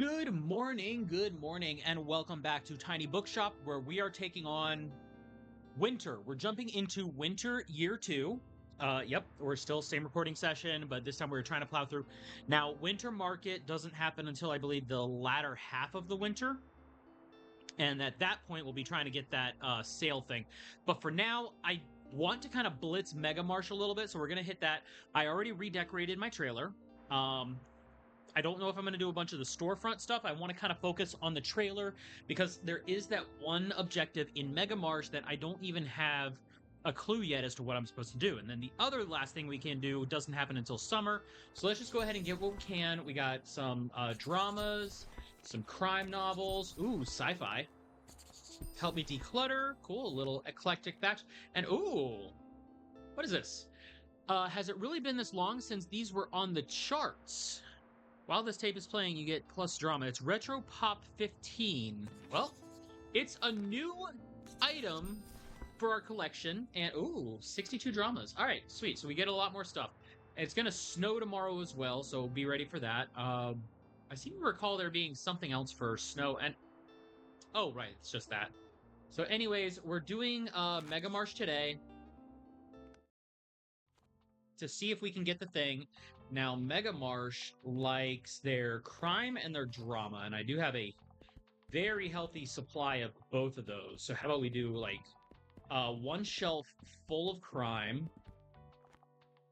good morning, and welcome back to Tiny Bookshop, where we are taking on winter. We're jumping into winter year two. Yep, we're still same recording session, but this time we're trying to plow through. Now, winter market doesn't happen until I believe the latter half of the winter, and at that point we'll be trying to get that sale thing. But for now, I want to kind of blitz Mega Marsh a little bit, so we're gonna hit that. I already redecorated my trailer. I don't know if I'm going to do a bunch of the storefront stuff. I want to kind of focus on the trailer because there is that one objective in Mega Marsh that I don't even have a clue yet as to what I'm supposed to do. And then the other last thing we can do doesn't happen until summer. So let's just go ahead and get what we can. We got some dramas, some crime novels. Ooh, sci-fi. Help me declutter. Cool, a little eclectic batch. And ooh, what is this? Has it really been this long since these were on the charts? While this tape is playing, you get plus drama. It's Retro Pop 15. Well, it's a new item for our collection. And, ooh, 62 dramas. All right, sweet. So we get a lot more stuff. And it's going to snow tomorrow as well, so be ready for that. I seem to recall there being something else for snow. And, oh, right, it's just that. So anyways, we're doing Mega Marsh today to see if we can get the thing. Now, Mega Marsh likes their crime and their drama, and I do have a very healthy supply of both of those. So how about we do, like, one shelf full of crime,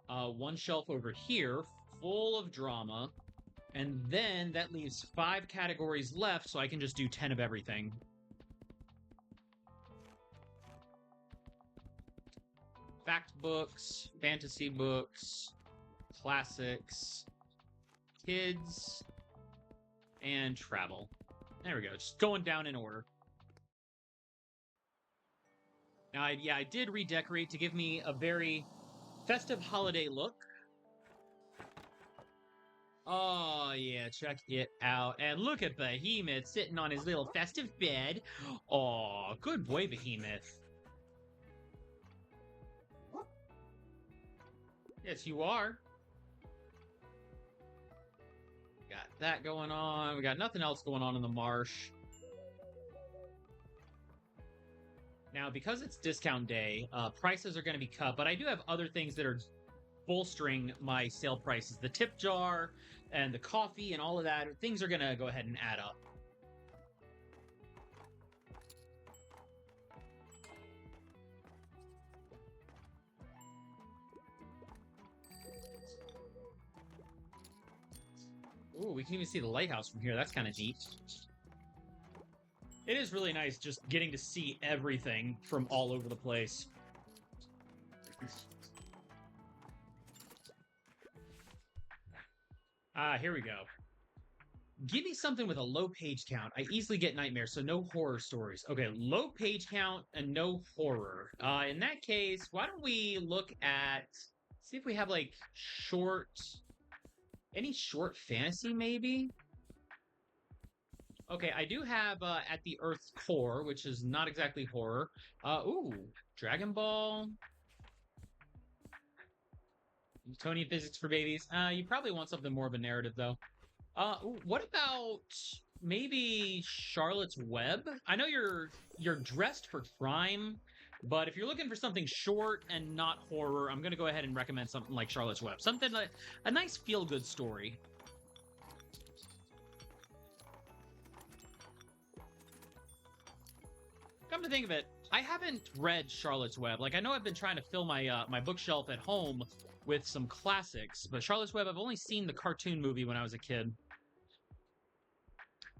one shelf over here full of drama, and then that leaves 5 categories left, so I can just do 10 of everything. Fact books, fantasy books, classics, kids, and travel. There we go. Just going down in order. Now, I did redecorate to give me a very festive holiday look. Oh, yeah, check it out. And look at Behemoth sitting on his little festive bed. Oh, good boy, Behemoth. Yes, you are. Got that going on. We got nothing else going on in the marsh. Now, because it's discount day, prices are going to be cut, but I do have other things that are bolstering my sale prices. The tip jar and the coffee and all of that, things are going to go ahead and add up. Ooh, we can even see the lighthouse from here. That's kind of neat. It is really nice just getting to see everything from all over the place. Here we go. Give me something with a low page count. I easily get nightmares, so no horror stories. Okay, low page count and no horror. In that case, why don't we look at... See if we have, like, short... Any short fantasy, maybe? Okay, I do have At the Earth's Core, which is not exactly horror. Ooh, Dragon Ball. Newtonian Physics for Babies. You probably want something more of a narrative, though. Ooh, what about maybe Charlotte's Web? I know you're dressed for crime, but if you're looking for something short and not horror, I'm going to go ahead and recommend something like Charlotte's Web. Something like a nice feel-good story. Come to think of it, I haven't read Charlotte's Web. Like, I know I've been trying to fill my my bookshelf at home with some classics, but Charlotte's Web, I've only seen the cartoon movie when I was a kid.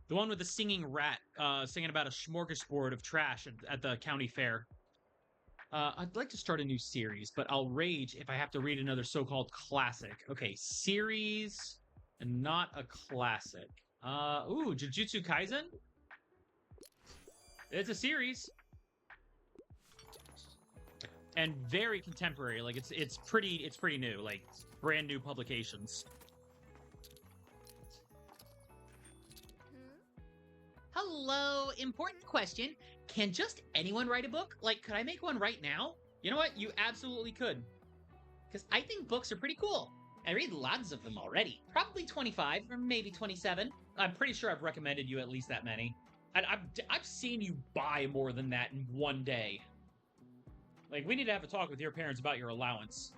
The one with the singing rat, singing about a smorgasbord of trash at the county fair. I'd like to start a new series, but I'll rage if I have to read another so-called classic. Okay, series, and not a classic. Ooh, Jujutsu Kaisen? It's a series. And very contemporary. Like, it's pretty new. Like, brand new publications. Hello, important question. Can just anyone write a book? Like, could I make one right now? You know what? You absolutely could. Because I think books are pretty cool. I read lots of them already. Probably 25 or maybe 27. I'm pretty sure I've recommended you at least that many. And I've seen you buy more than that in one day. Like, we need to have a talk with your parents about your allowance.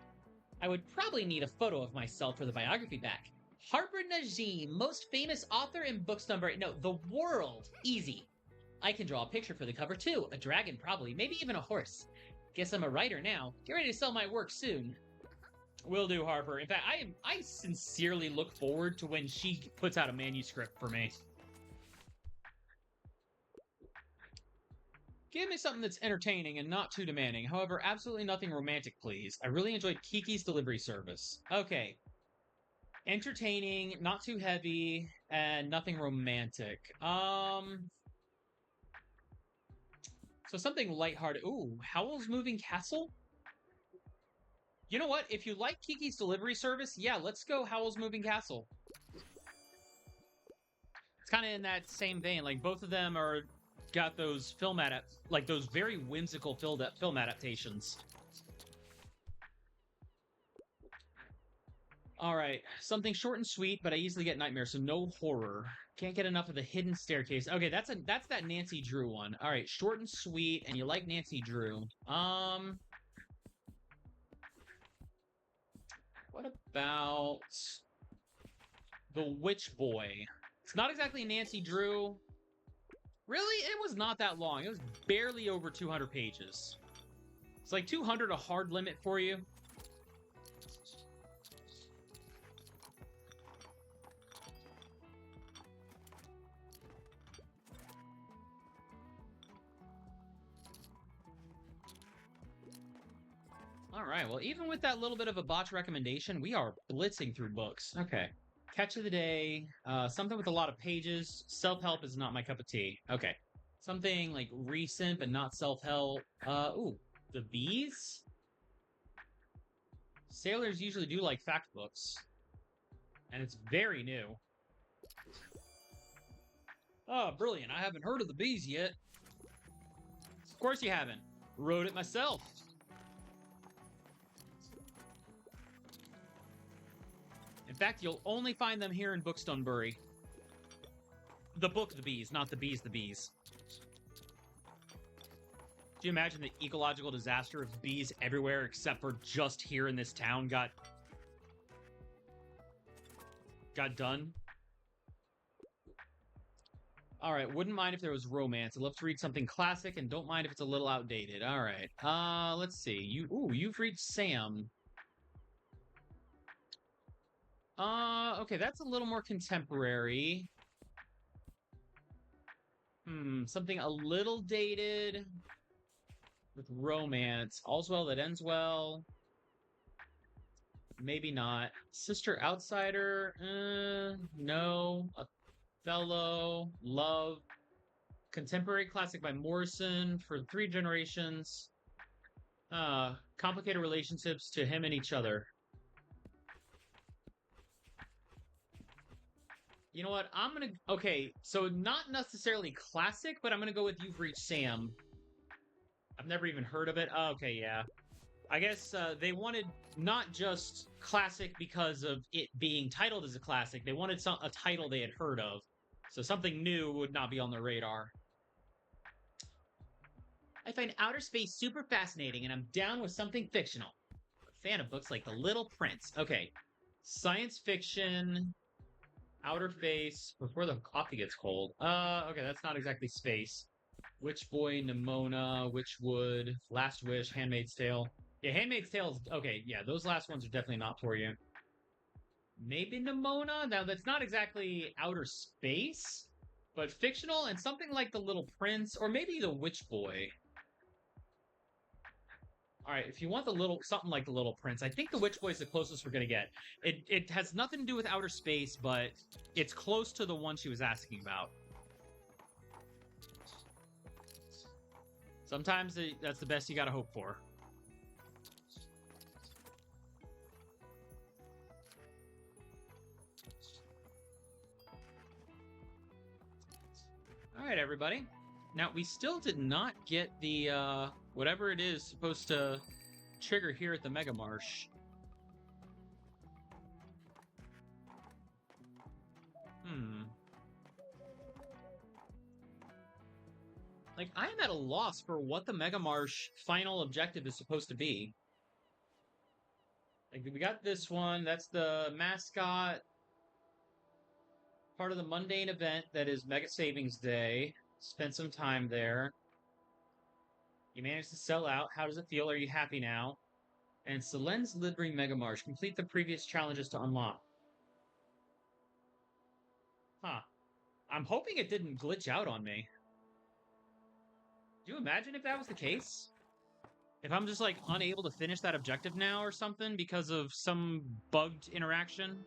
I would probably need a photo of myself for the biography back. Harper Najim, most famous author in Bookstonbury. No, the world. Easy. I can draw a picture for the cover too. A dragon, probably. Maybe even a horse. Guess I'm a writer now. Get ready to sell my work soon. Will do, Harper. In fact, I sincerely look forward to when she puts out a manuscript for me. Give me something that's entertaining and not too demanding. However, absolutely nothing romantic, please. I really enjoyed Kiki's delivery service. Okay. Entertaining, not too heavy, and nothing romantic. So something lighthearted. Ooh, Howl's Moving Castle? You know what? If you like Kiki's delivery service, yeah, let's go Howl's Moving Castle. It's kind of in that same vein. Like, both of them are got those like those very whimsical film adaptations. All right, something short and sweet, but I easily get nightmares, so no horror. Can't get enough of the hidden staircase. Okay, that's that Nancy Drew one. All right, short and sweet, and you like Nancy Drew. What about The Witch Boy? It's not exactly Nancy Drew. Really? It was not that long. It was barely over 200 pages. It's like 200 a hard limit for you. All right, well, even with that little bit of a botch recommendation, we are blitzing through books. Okay. Catch of the day, something with a lot of pages. Self-help is not my cup of tea. Okay. Something like recent but not self-help. Ooh, The Bees? Sailors usually do like fact books. And it's very new. Oh, brilliant. I haven't heard of The Bees yet. Of course you haven't. Wrote it myself. In fact, you'll only find them here in Bookstonbury. The book, The Bees, not The Bees, The Bees. Do you imagine the ecological disaster if bees everywhere except for just here in this town got done? All right, wouldn't mind if there was romance. I'd love to read something classic and don't mind if it's a little outdated. All right, let's see. You've read Sam. Okay, that's a little more contemporary. Something a little dated with romance. All's well that ends well. Maybe not. Sister Outsider? No. Othello. Love. Contemporary classic by Morrison for 3 generations. Complicated relationships to him and each other. You know what? Okay, so not necessarily classic, but I'm gonna go with You've Reached Sam. I've never even heard of it. Oh, okay, yeah. I guess they wanted not just classic because of it being titled as a classic. They wanted a title they had heard of. So something new would not be on their radar. I find outer space super fascinating, and I'm down with something fictional. A fan of books like The Little Prince. Okay. Science fiction... Outer Face, Before the Coffee Gets Cold. Okay, that's not exactly space. Witch Boy, Nimona, Witchwood, Last Wish, Handmaid's Tale. Yeah, Handmaid's Tale is... Okay, yeah, those last ones are definitely not for you. Maybe Nimona? Now, that's not exactly outer space, but fictional and something like The Little Prince, or maybe The Witch Boy. All right, if you want something like The Little Prince, I think The Witch Boy is the closest we're gonna get. It has nothing to do with outer space, but it's close to the one she was asking about. Sometimes that's the best you gotta hope for. All right, everybody. Now, we still did not get the, whatever it is supposed to trigger here at the Mega Marsh. Like, I am at a loss for what the Mega Marsh final objective is supposed to be. Like, we got this one. That's the mascot. Part of the mundane event that is Mega Savings Day. Spent some time there. You managed to sell out. How does it feel? Are you happy now? And Selen's Livery Mega Marsh. Complete the previous challenges to unlock. Huh. I'm hoping it didn't glitch out on me. Do you imagine if that was the case? If I'm just, like, unable to finish that objective now or something because of some bugged interaction?